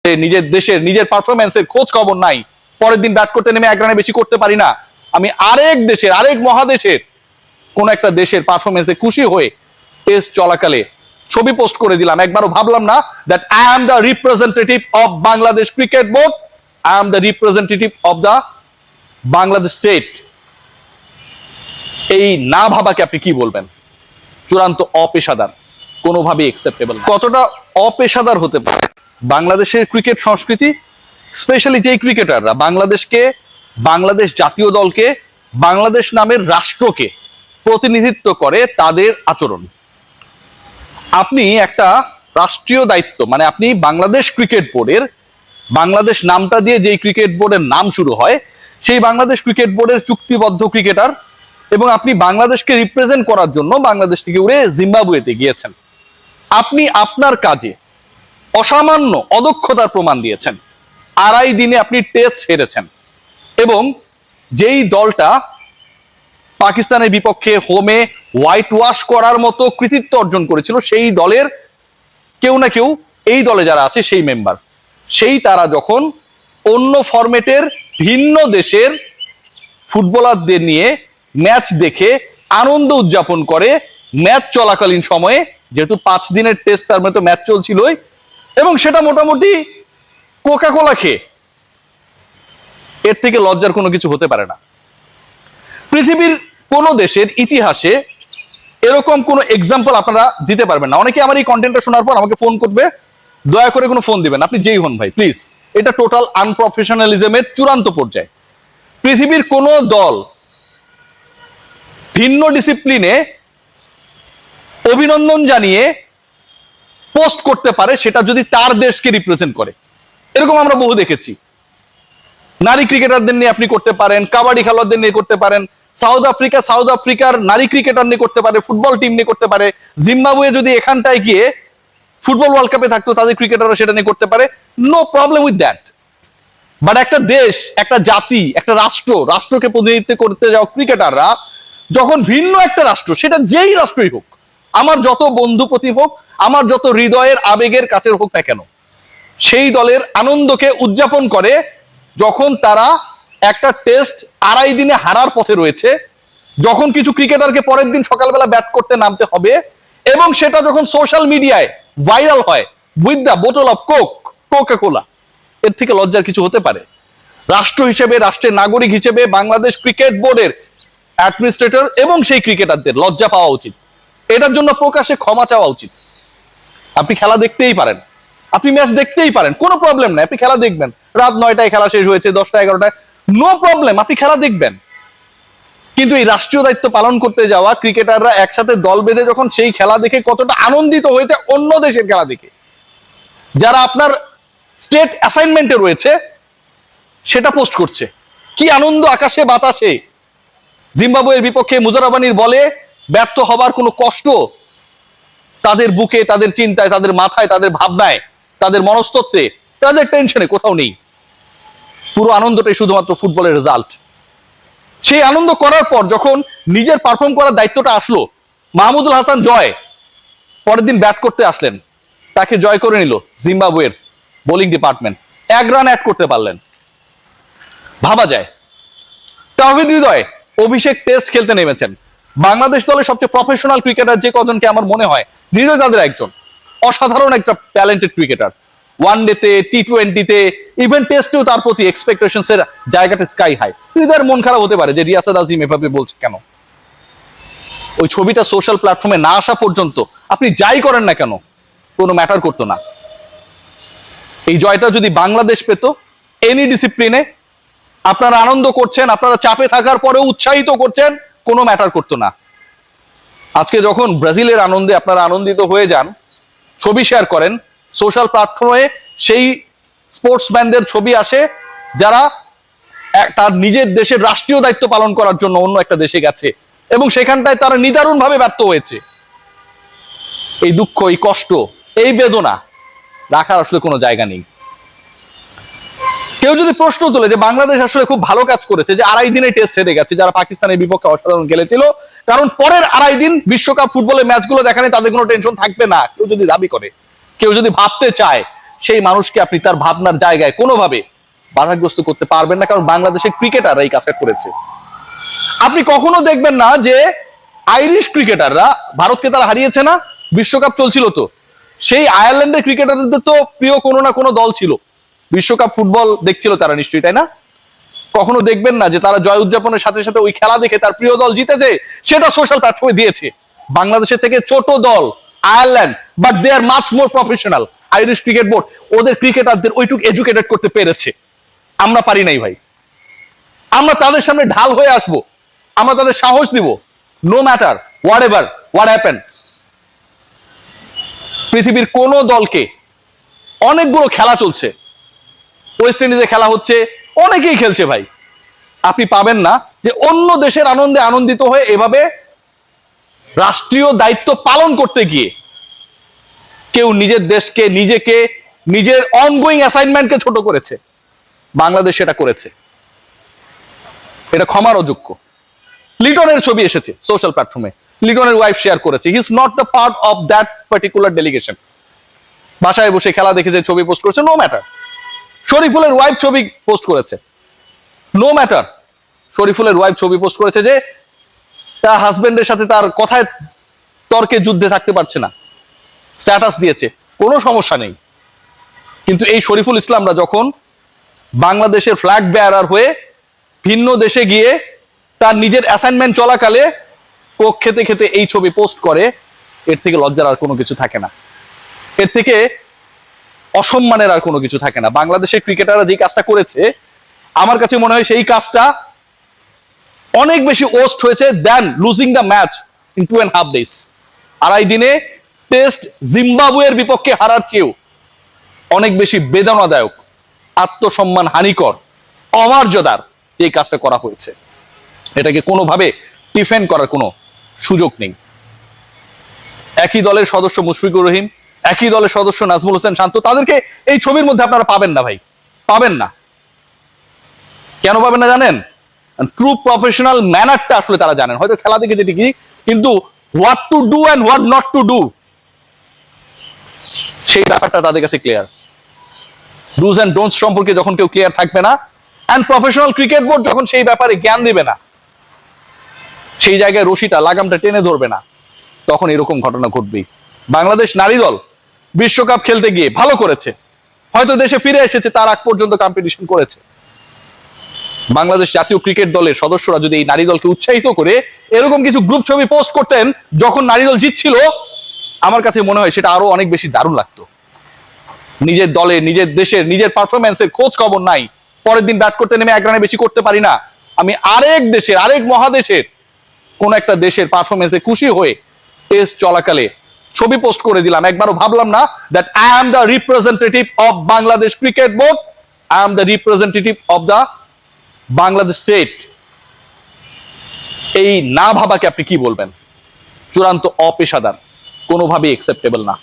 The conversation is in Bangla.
নিজের দেশের নিজের পারফরমেন্সের খোঁজ খবর নাই, পরের দিন ব্যাট করতে নেমে এক রানে বেশি করতে পারি না, আমি আরেক দেশের আরেক মহাদেশের কোন একটা দেশের পারফরমেন্সে খুশি হয়ে টেস্ট চলাকালে ছবি পোস্ট করে দিলাম, একবারও ভাবলাম না that I am the representative of Bangladesh cricket board, I am the representative of the Bangladesh state. এই না ভাবাকে আপনি কি বলবেন? চূড়ান্ত অপেশাদার, কোনোভাবেই অ্যাকসেপ্টেবল না। কতটা অপেশাদার হতে পারে বাংলাদেশের ক্রিকেট সংস্কৃতি, স্পেশালি যেই ক্রিকেটাররা বাংলাদেশকে, বাংলাদেশ জাতীয় দলকে, বাংলাদেশ নামের রাষ্ট্রকে প্রতিনিধিত্ব করে, তাদের আচরণ। আপনি একটা রাষ্ট্রীয় দায়িত্ব, মানে আপনি বাংলাদেশ ক্রিকেট বোর্ডের, বাংলাদেশ নামটা দিয়ে যেই ক্রিকেট বোর্ডের নাম শুরু হয়, সেই বাংলাদেশ ক্রিকেট বোর্ডের চুক্তিবদ্ধ ক্রিকেটার, এবং আপনি বাংলাদেশকে রিপ্রেজেন্ট করার জন্য বাংলাদেশ থেকে উড়ে জিম্বাবুয়েতে গিয়েছেন। আপনি আপনার কাজে অসামান্য অদক্ষতার প্রমাণ দিয়েছেন, 2.5 দিনে আপনি টেস্ট হেরেছেন, এবং যেই দলটা পাকিস্তানের বিপক্ষে হোমে হোয়াইট ওয়াশ করার মতো কৃতিত্ব অর্জন করেছিল, সেই দলের কেউ না কেউ, এই দলে যারা আছে সেই মেম্বার, সেই তারা যখন অন্য ফরম্যাটের ভিন্ন দেশের ফুটবলারদের নিয়ে ম্যাচ দেখে আনন্দ উদযাপন করে ম্যাচ চলাকালীন সময়ে, যেহেতু 5 দিনের টেস্ট, তার মতো ম্যাচ চলছিলই, এবং সেটা মোটামুটি কোকা কোলা খেয়ে, এর থেকে লজ্জার কোনো কিছু হতে পারে না। পৃথিবীর কোন দেশের ইতিহাসে এরকম কোনো এক্সাম্পল আপনারা দিতে পারবেন না। অনেকে আমার এই কন্টেন্টটা শোনার পর আমাকে ফোন করবে, দয়া করে কোনো ফোন দিবেন, আপনি যেই হন ভাই প্লিজ, এটা টোটাল আনপ্রফেশনালিজমের চূড়ান্ত পর্যায়ে। পৃথিবীর কোন দল ভিন্ন ডিসিপ্লিনে অভিনন্দন জানিয়ে পোস্ট করতে পারে, সেটা যদি তার দেশকে রিপ্রেজেন্ট করে, এরকম আমরা বহু দেখেছি। নারী ক্রিকেটারদের নিয়ে আপনি করতে পারেন, কাবাডি খেলোয়াড়দের নিয়ে করতে পারেন, সাউথ আফ্রিকার নারী ক্রিকেটার নিয়ে করতে পারে, ফুটবল টিম নিয়ে করতে পারে, জিম্বাবুয়ে যদি এখানটায় গিয়ে ফুটবল ওয়ার্ল্ড কাপে থাকতো, তাদের ক্রিকেটাররা সেটা নিয়ে করতে পারে, no problem with that. But একটা দেশ, একটা জাতি, একটা রাষ্ট্রকে প্রতিনিধিত্ব করতে যাওয়া ক্রিকেটাররা যখন ভিন্ন একটা রাষ্ট্র, সেটা যেই রাষ্ট্রই হোক, আমার যত বন্ধু প্রতিম হোক, আমার যত হৃদয়ের আবেগের কাছের হোক না কেন, সেই দলের আনন্দকে উদযাপন করে, যখন তারা একটা টেস্ট 2.5 দিনে হারার পথে রয়েছে, যখন কিছু ক্রিকেটারকে পরের দিন সকালবেলা ব্যাট করতে নামতে হবে, এবং সেটা যখন সোশ্যাল মিডিয়ায় ভাইরাল হয় উইথ দ্য বোতল অফ কোকা কোলা, এর থেকে লজ্জার কিছু হতে পারে? রাষ্ট্র হিসেবে, রাষ্ট্রের নাগরিক হিসেবে বাংলাদেশ ক্রিকেট বোর্ডের অ্যাডমিনিস্ট্রেটর এবং সেই ক্রিকেটারদের লজ্জা পাওয়া উচিত, এটার জন্য প্রকাশ্যে ক্ষমা চাওয়া উচিত। আপনি খেলা দেখতেই পারেন, আপনি ম্যাচ দেখতেই পারেন, কোনো প্রবলেম নাই, আপনি খেলা দেখবেন, রাত 9টায় খেলা শেষ হয়েছে, 10টা 11টায়, নো প্রবলেম, আপনি খেলা দেখবেন। কিন্তু এই রাষ্ট্রীয় দায়িত্ব পালন করতে যাওয়া ক্রিকেটাররা একসাথে দল বেঁধে যখন সেই খেলা দেখে কতটা আনন্দিত হয়েছে অন্য দেশের খেলা দেখে, যারা আপনার স্টেট অ্যাসাইনমেন্টে রয়েছে, সেটা পোস্ট করছে, কি আনন্দ আকাশে বাতাসে। জিম্বাবুয়ের বিপক্ষে মুজারাবানির বলে ব্যর্থ হবার কোনো কষ্ট তাদের বুকে, তাদের চিন্তায়, তাদের মাথায়, তাদের ভাবনায়, তাদের মনস্তত্ত্বে, তাদের টেনশনে কোথাও নেই। পুরো আনন্দটাই শুধুমাত্র ফুটবলের রেজাল্ট। সেই আনন্দ করার পর যখন নিজের পারফর্ম করার দায়িত্বটা আসলো, মাহমুদুল হাসান জয় পরের দিন ব্যাট করতে আসলেন, তাকে জয় করে নিল জিম্বাবুয়ের বোলিং ডিপার্টমেন্ট, 1 রান অ্যাড করতে পারলেন। ভাবা যায়। তাওহিদ হৃদয় অভিষেক টেস্ট খেলতে নেমেছেন। বাংলাদেশ দলের সবচেয়ে প্রফেশনাল ক্রিকেটার যে কজনকে আমার মনে হয়, হৃদয় তাদের একজন, অসাধারণ একটা ট্যালেন্টেড ক্রিকেটার। ওয়ানডেতে, টি20তে, ইভেন টেস্টেও তার প্রতি এক্সপেকটেশনস এর জায়গাটা স্কাই হাই। হৃদয়ের মন খারাপ হতে পারে যে রিয়াসাত আজিম এভাবে বলছে কেন। ওই ছবিটা সোশ্যাল প্ল্যাটফর্মে না আসা পর্যন্ত আপনি যাই করেন না কেন, কোনো ম্যাটার করতো না। এই জয়টা যদি বাংলাদেশ পেত, এনি ডিসিপ্লিনে আপনারা আনন্দ করছেন, আপনারা চাপে থাকার পরেও উৎসাহিত করছেন, কোনো ম্যাটার করতো না। আজকে যখন ব্রাজিলের আনন্দে আপনারা আনন্দিত হয়ে যান, ছবি শেয়ার করেন সোশ্যাল প্ল্যাটফর্মে, সেই স্পোর্টসম্যানদের ছবি আসে যারা তার নিজের দেশের রাষ্ট্রীয় দায়িত্ব পালন করার জন্য অন্য একটা দেশে গেছে, এবং সেখানটায় তারা নিদারুণভাবে ব্যর্থ হয়েছে। এই দুঃখ, এই কষ্ট, এই বেদনা রাখার আসলে কোনো জায়গা নেই। কেউ যদি প্রশ্ন তোলে যে বাংলাদেশ আসলে খুব ভালো কাজ করেছে যে 2.5 দিনে টেস্ট হেরে গেছে, যারা পাকিস্তানের বিপক্ষে অসাধারণ খেলেছিল, কারণ পরের 2.5 দিন বিশ্বকাপ ফুটবলের ম্যাচগুলো দেখানে তাদের কোনো টেনশন থাকবে না, কেউ যদি দাবি করে, কেউ যদি ভাবতে চায়, সেই মানুষকে আপনি তার ভাবনার জায়গায় কোনোভাবে বাধাগ্রস্ত করতে পারবেন না, কারণ বাংলাদেশের ক্রিকেটাররা এই কাজটা করেছে। আপনি কখনো দেখবেন না যে আইরিশ ক্রিকেটাররা, ভারতকে তারা হারিয়েছে না, বিশ্বকাপ চলছিল তো, সেই আয়ারল্যান্ডের ক্রিকেটারদের তো প্রিয় কোনো না কোনো দল ছিল, বিশ্বকাপ ফুটবল দেখছিল তারা নিশ্চয়ই, তাই না? কখনো দেখবেন না যে তারা জয় উদযাপনের সাথে সাথে ওই খেলা দেখে তার প্রিয় দল জিতেছে সেটা সোশ্যাল প্ল্যাটফর্মে দিয়েছে। বাংলাদেশের থেকে ছোট দল Ireland, but they are much more professional. Irish cricket board ওদের ক্রিকেটারদের ওইটুকু এডুকেটেড করতে পেরেছে, আমরা পারি নাই ভাই। আমরা তাদের সামনে ঢাল হয়ে আসব, আমরা তাদের সাহস দিব, no matter whatever what happen. পৃথিবীর কোন দলকে, অনেকগুলো খেলা চলছে, ওয়েস্ট ইন্ডিজে খেলা হচ্ছে, অনেকেই খেলছে ভাই, আপনি পাবেন না যে অন্য দেশের আনন্দে আনন্দিত হয়ে এভাবে রাষ্ট্রীয় দায়িত্ব পালন করতে গিয়ে কেউ নিজের দেশকে, নিজেকে, নিজের অনগোয়িং অ্যাসাইনমেন্টকে ছোট করেছে। বাংলাদেশ সেটা করেছে, এটা ক্ষমার অযোগ্য। লিটনের ছবি এসেছে সোশ্যাল প্ল্যাটফর্মে, লিটনের ওয়াইফ শেয়ার করেছে, he is not the part of that particular delegation. বাসায় বসে খেলা দেখে যে ছবি পোস্ট করেছে, নো ম্যাটার। শরীফুলের ওয়াইফ ছবি পোস্ট করেছে, নো ম্যাটার। শরীফুলের ওয়াইফ ছবি পোস্ট করেছে যে তার হাজবেন্ডের সাথে তার কথায় তর্কে যুদ্ধে থাকতে পারছে না, স্ট্যাটাস দিয়েছে, কোনো সমস্যা নেই। কিন্তু এই শরীফুল ইসলামরা যখন বাংলাদেশের ফ্ল্যাগ বেয়ারার হয়ে ভিন্ন দেশে গিয়ে তার নিজের অ্যাসাইনমেন্ট চলাকালে কোক খেতে খেতে এই ছবি পোস্ট করে, এর থেকে লজ্জার আর কোনো কিছু থাকে না, এর থেকে অসম্মানের আর কোনো কিছু থাকে না। বাংলাদেশের ক্রিকেটাররা যে কাজটা করেছে, আমার কাছে মনে হয় সেই কাজটা অনেক বেশি ওস্ট হয়েছে then losing the match in 2.5 days। আড়াই দিনে টেস্ট জিম্বাবুয়ের বিপক্ষে হারার চেয়েও অনেক বেশি বেদনাদায়ক, আত্মসম্মান হানিকর, অমর্যাদার যে কাজটা করা হয়েছে, এটাকে কোনোভাবে ডিফেন্ড করার কোনো সুযোগ নেই। একই দলের সদস্য মুশফিকুর রহিম, একই দলের সদস্য নাজমুল হোসেন শান্ত, তাদেরকে এই ছবির মধ্যে আপনারা পাবেন না ভাই, পাবেন না। কেন পাবেন না জানেন? ট্রু প্রফেশনাল ম্যানারটা আসলে তারা জানেন, হয়তো খেলা দেখে যেটি কি, কিন্তু what to do and what not to do সেই ব্যাপারটা তাদের কাছে ক্লিয়ার। ডুজ অ্যান্ড ডোন্টস সম্পর্কে যখন কেউ ক্লিয়ার থাকবে না, অ্যান্ড প্রফেশনাল ক্রিকেট বোর্ড যখন সেই ব্যাপারে জ্ঞান দিবে না, সেই জায়গায় রশিটা লাগামটা টেনে ধরবে না, তখন এরকম ঘটনা ঘটবেই। বাংলাদেশ নারী দল বিশ্বকাপ খেলতে গিয়ে ভালো করেছে, হয়তো দেশে ফিরে এসেছে, তার আগ পর্যন্ত কম্পিটিশন করেছে। বাংলাদেশ জাতীয় ক্রিকেট দলের সদস্যরা যদি এই নারী দলকে উৎসাহিত করে এরকম কিছু গ্রুপ ছবি পোস্ট করতেন যখন নারী দল জিতছিল, আমার কাছে মনে হয় সেটা আরো অনেক বেশি দারুণ লাগতো। নিজের দলে, নিজের দেশের, নিজের পারফরমেন্সের খোঁজ খবর নাই, পরের দিন ব্যাট করতে নেমে এক রানে বেশি করতে পারি না, আমি আরেক দেশের, আরেক মহাদেশের কোন একটা দেশের পারফরমেন্সে খুশি হয়ে টেস্ট চলাকালে ছবি পোস্ট করে দিলাম, একবারও ভাবলাম না that I am the representative of Bangladesh cricket board, I am the representative of the Bangladesh state. এই না ভাবাকে আপনি কি বলবেন? চূড়ান্ত অপেশাদার, কোনোভাবেই অ্যাকসেপ্টেবল না।